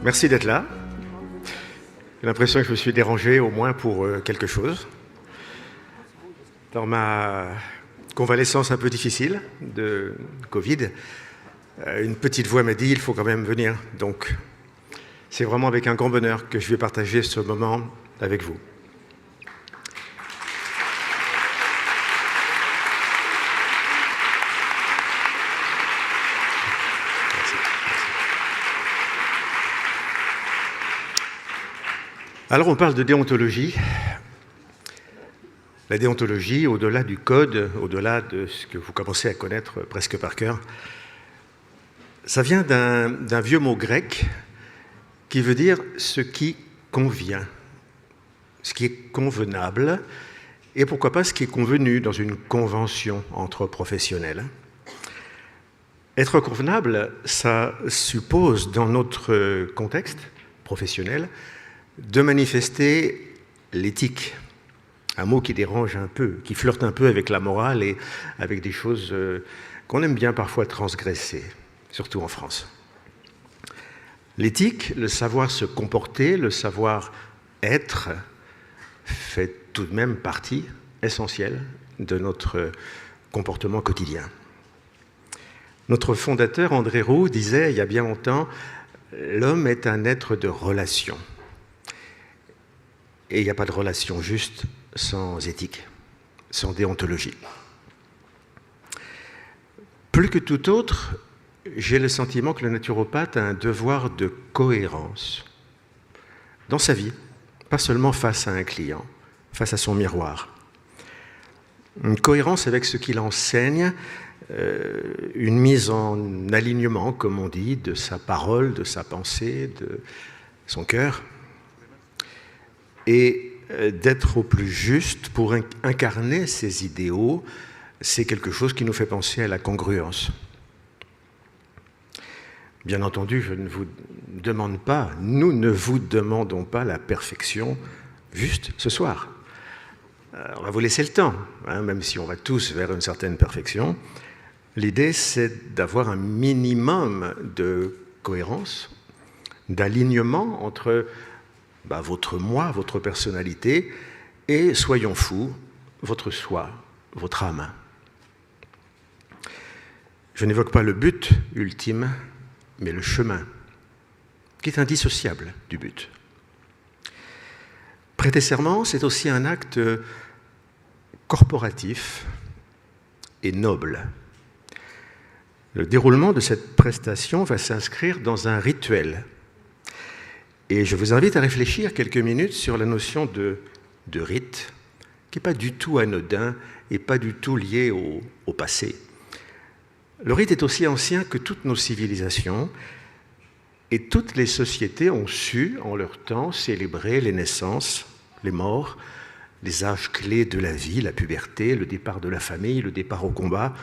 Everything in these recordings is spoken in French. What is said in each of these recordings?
Merci d'être là. J'ai l'impression que je me suis dérangé au moins pour quelque chose. Dans ma convalescence un peu difficile de Covid, une petite voix m'a dit « il faut quand même venir ». Donc, c'est vraiment avec un grand bonheur que je vais partager ce moment avec vous. Alors on parle de déontologie. La déontologie, au-delà du code, au-delà de ce que vous commencez à connaître presque par cœur, ça vient d'un vieux mot grec qui veut dire ce qui convient, ce qui est convenable, et pourquoi pas ce qui est convenu dans une convention entre professionnels. Être convenable, ça suppose, dans notre contexte professionnel, de manifester l'éthique, un mot qui dérange un peu, qui flirte un peu avec la morale et avec des choses qu'on aime bien parfois transgresser, surtout en France. L'éthique, le savoir se comporter, le savoir être, fait tout de même partie essentielle de notre comportement quotidien. Notre fondateur, André Roux, disait il y a bien longtemps « L'homme est un être de relation ». Et il n'y a pas de relation juste sans éthique, sans déontologie. Plus que tout autre, j'ai le sentiment que le naturopathe a un devoir de cohérence dans sa vie, pas seulement face à un client, face à son miroir. Une cohérence avec ce qu'il enseigne, une mise en alignement, comme on dit, de sa parole, de sa pensée, de son cœur, et d'être au plus juste pour incarner ces idéaux, c'est quelque chose qui nous fait penser à la congruence. Bien entendu, je ne vous demande pas, nous ne vous demandons pas la perfection juste ce soir. On va vous laisser le temps, même si on va tous vers une certaine perfection. L'idée, c'est d'avoir un minimum de cohérence, d'alignement entre votre moi, votre personnalité, et, soyons fous, votre soi, votre âme. Je n'évoque pas le but ultime, mais le chemin, qui est indissociable du but. Prêter serment, c'est aussi un acte corporatif et noble. Le déroulement de cette prestation va s'inscrire dans un rituel. Et je vous invite à réfléchir quelques minutes sur la notion de rite, qui n'est pas du tout anodin et pas du tout lié au passé. Le rite est aussi ancien que toutes nos civilisations, et toutes les sociétés ont su, en leur temps, célébrer les naissances, les morts, les âges clés de la vie, la puberté, le départ de la famille, le départ au combat,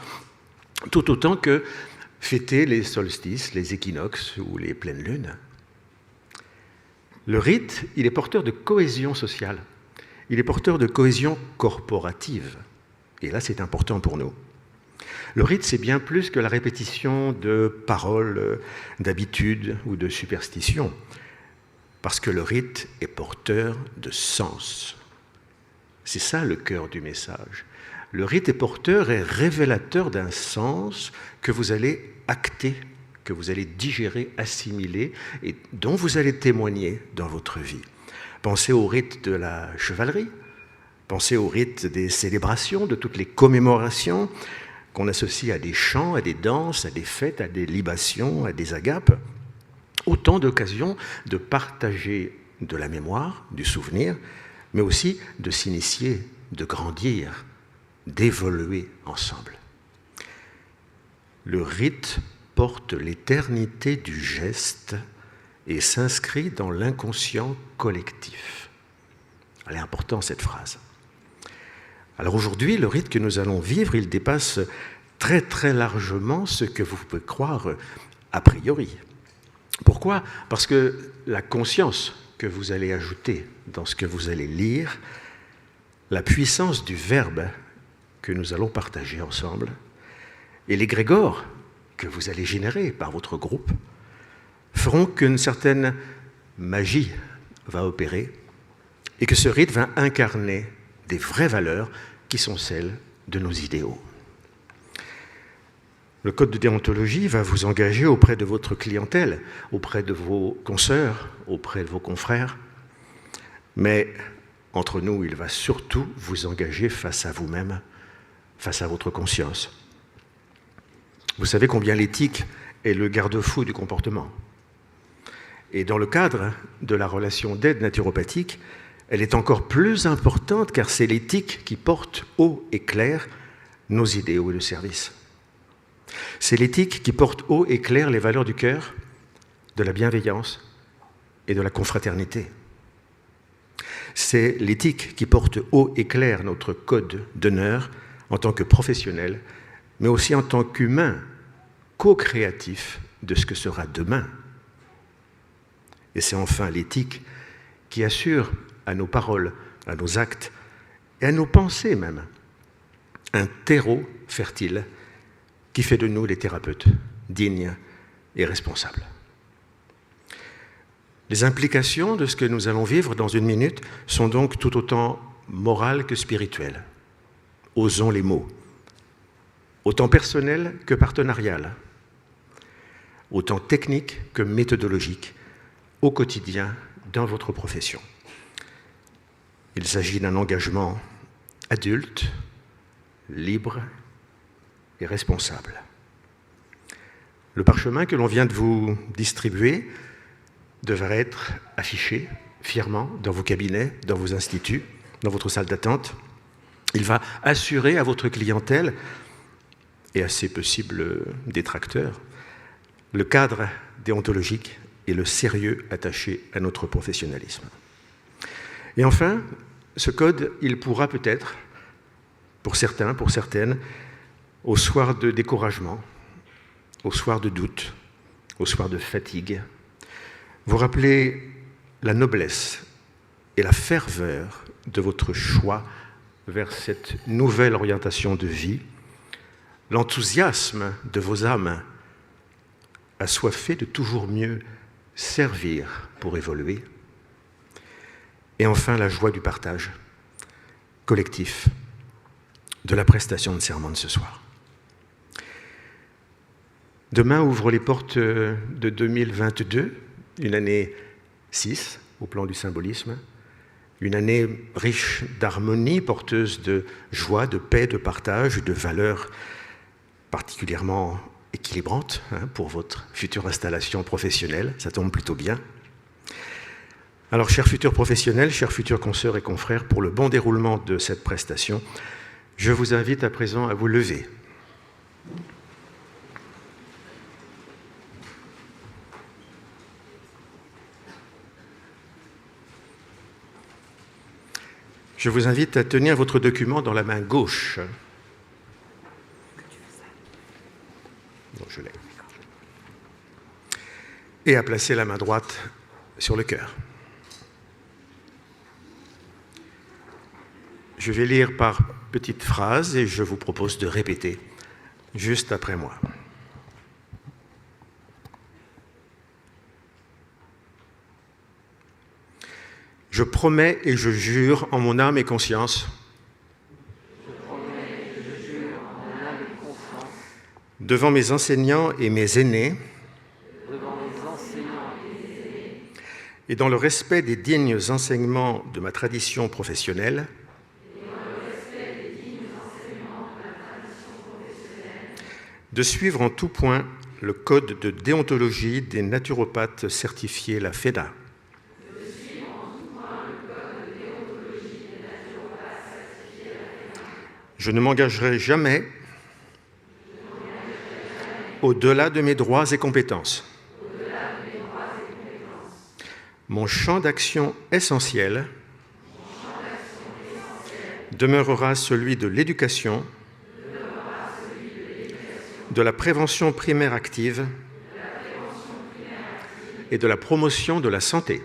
tout autant que fêter les solstices, les équinoxes ou les pleines lunes. Le rite, il est porteur de cohésion sociale, il est porteur de cohésion corporative. Et là, c'est important pour nous. Le rite, c'est bien plus que la répétition de paroles, d'habitudes ou de superstitions, parce que le rite est porteur de sens. C'est ça le cœur du message. Le rite est porteur et révélateur d'un sens que vous allez acter, que vous allez digérer, assimiler et dont vous allez témoigner dans votre vie. Pensez au rite de la chevalerie, pensez au rite des célébrations, de toutes les commémorations qu'on associe à des chants, à des danses, à des fêtes, à des libations, à des agapes. Autant d'occasions de partager de la mémoire, du souvenir, mais aussi de s'initier, de grandir, d'évoluer ensemble. Le rite porte l'éternité du geste et s'inscrit dans l'inconscient collectif. Elle est importante cette phrase. Alors aujourd'hui, le rite que nous allons vivre, il dépasse très très largement ce que vous pouvez croire a priori. Pourquoi ? Parce que la conscience que vous allez ajouter dans ce que vous allez lire, la puissance du verbe que nous allons partager ensemble, et l'égrégore que vous allez générer par votre groupe, feront qu'une certaine magie va opérer et que ce rite va incarner des vraies valeurs qui sont celles de nos idéaux. Le code de déontologie va vous engager auprès de votre clientèle, auprès de vos consoeurs, auprès de vos confrères, mais entre nous, il va surtout vous engager face à vous-même, face à votre conscience. Vous savez combien l'éthique est le garde-fou du comportement. Et dans le cadre de la relation d'aide naturopathique, elle est encore plus importante car c'est l'éthique qui porte haut et clair nos idéaux de service. C'est l'éthique qui porte haut et clair les valeurs du cœur, de la bienveillance et de la confraternité. C'est l'éthique qui porte haut et clair notre code d'honneur en tant que professionnel, mais aussi en tant qu'humain, co-créatif de ce que sera demain. Et c'est enfin l'éthique qui assure à nos paroles, à nos actes et à nos pensées même, un terreau fertile qui fait de nous des thérapeutes dignes et responsables. Les implications de ce que nous allons vivre dans une minute sont donc tout autant morales que spirituelles. Osons les mots. Autant personnelles que partenariales. Autant techniques que méthodologiques, au quotidien dans votre profession. Il s'agit d'un engagement adulte, libre et responsable. Le parchemin que l'on vient de vous distribuer devrait être affiché fièrement dans vos cabinets, dans vos instituts, dans votre salle d'attente. Il va assurer à votre clientèle et à ses possibles détracteurs le cadre déontologique et le sérieux attaché à notre professionnalisme. Et enfin, ce code, il pourra peut-être, pour certains, pour certaines, au soir de découragement, au soir de doute, au soir de fatigue, vous rappeler la noblesse et la ferveur de votre choix vers cette nouvelle orientation de vie, l'enthousiasme de vos âmes assoiffées de toujours mieux servir pour évoluer, et enfin la joie du partage collectif de la prestation de serment de ce soir. Demain ouvre les portes de 2022, une année 6 au plan du symbolisme, une année riche d'harmonie, porteuse de joie, de paix, de partage, de valeurs particulièrement équilibrantes pour votre future installation professionnelle. Ça tombe plutôt bien. Alors, chers futurs professionnels, chers futurs consoeurs et confrères, pour le bon déroulement de cette prestation, je vous invite à présent à vous lever. Je vous invite à tenir votre document dans la main gauche. Donc je l'ai. Et à placer la main droite sur le cœur. Je vais lire par petites phrases et je vous propose de répéter juste après moi. Je promets et je jure en mon âme et conscience devant mes enseignants et mes aînés et dans le respect des dignes enseignements de ma tradition professionnelle de suivre en tout point le code de déontologie des naturopathes certifiés la FEDA. Je ne m'engagerai jamais au-delà de mes droits et compétences. Mon champ d'action essentiel demeurera celui de l'éducation, de la prévention primaire active et de la promotion de la santé.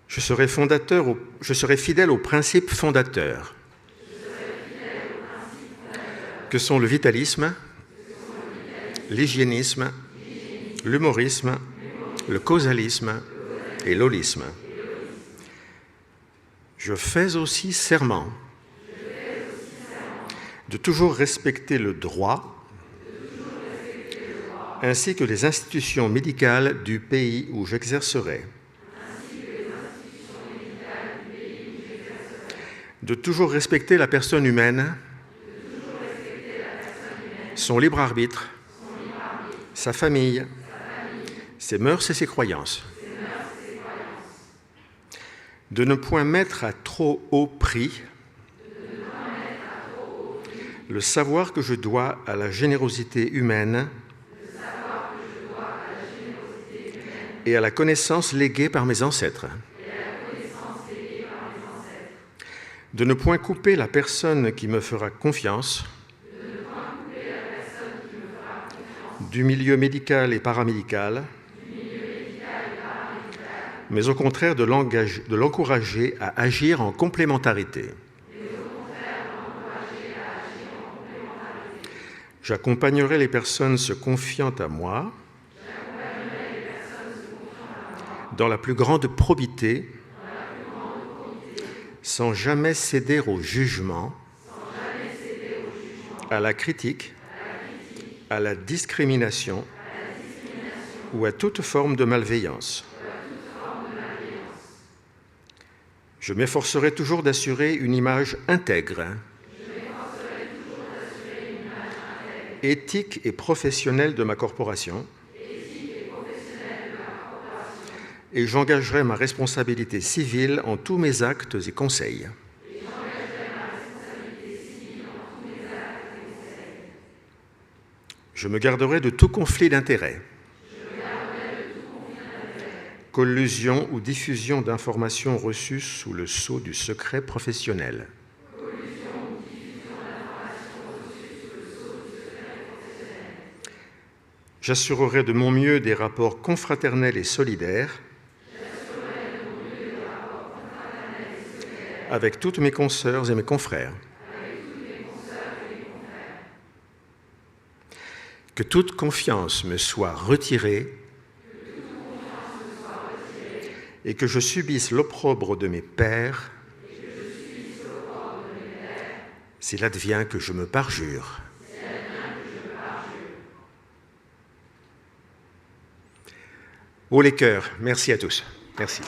Je serai fidèle aux principes fondateurs que sont le vitalisme, l'hygiénisme l'humorisme, le causalisme et l'holisme. Je fais aussi serment de toujours respecter le droit ainsi que les institutions médicales du pays où j'exercerai, de toujours respecter la personne humaine, son libre arbitre, sa famille, ses mœurs et ses croyances, de ne point mettre à trop haut prix le savoir que je dois à la générosité humaine et à la connaissance léguée par mes ancêtres, de ne point couper la personne qui me fera confiance du milieu médical et paramédical, mais au contraire de l'encourager à agir en complémentarité. J'accompagnerai les personnes se confiant à moi dans la plus grande probité, sans jamais céder au jugement, à la critique, à la discrimination ou à toute forme de malveillance. Je m'efforcerai toujours d'assurer une image intègre, éthique et professionnelle de ma corporation, et j'engagerai ma responsabilité civile en tous mes actes et conseils. Je me garderai de tout conflit d'intérêts, collusion ou diffusion d'informations reçues sous le sceau du secret professionnel. J'assurerai de mon mieux des rapports confraternels et solidaires avec toutes mes consoeurs et mes confrères. Que toute confiance me soit retirée et que je subisse l'opprobre de mes pairs s'il advient que je me parjure. Haut les cœurs, merci à tous. Merci.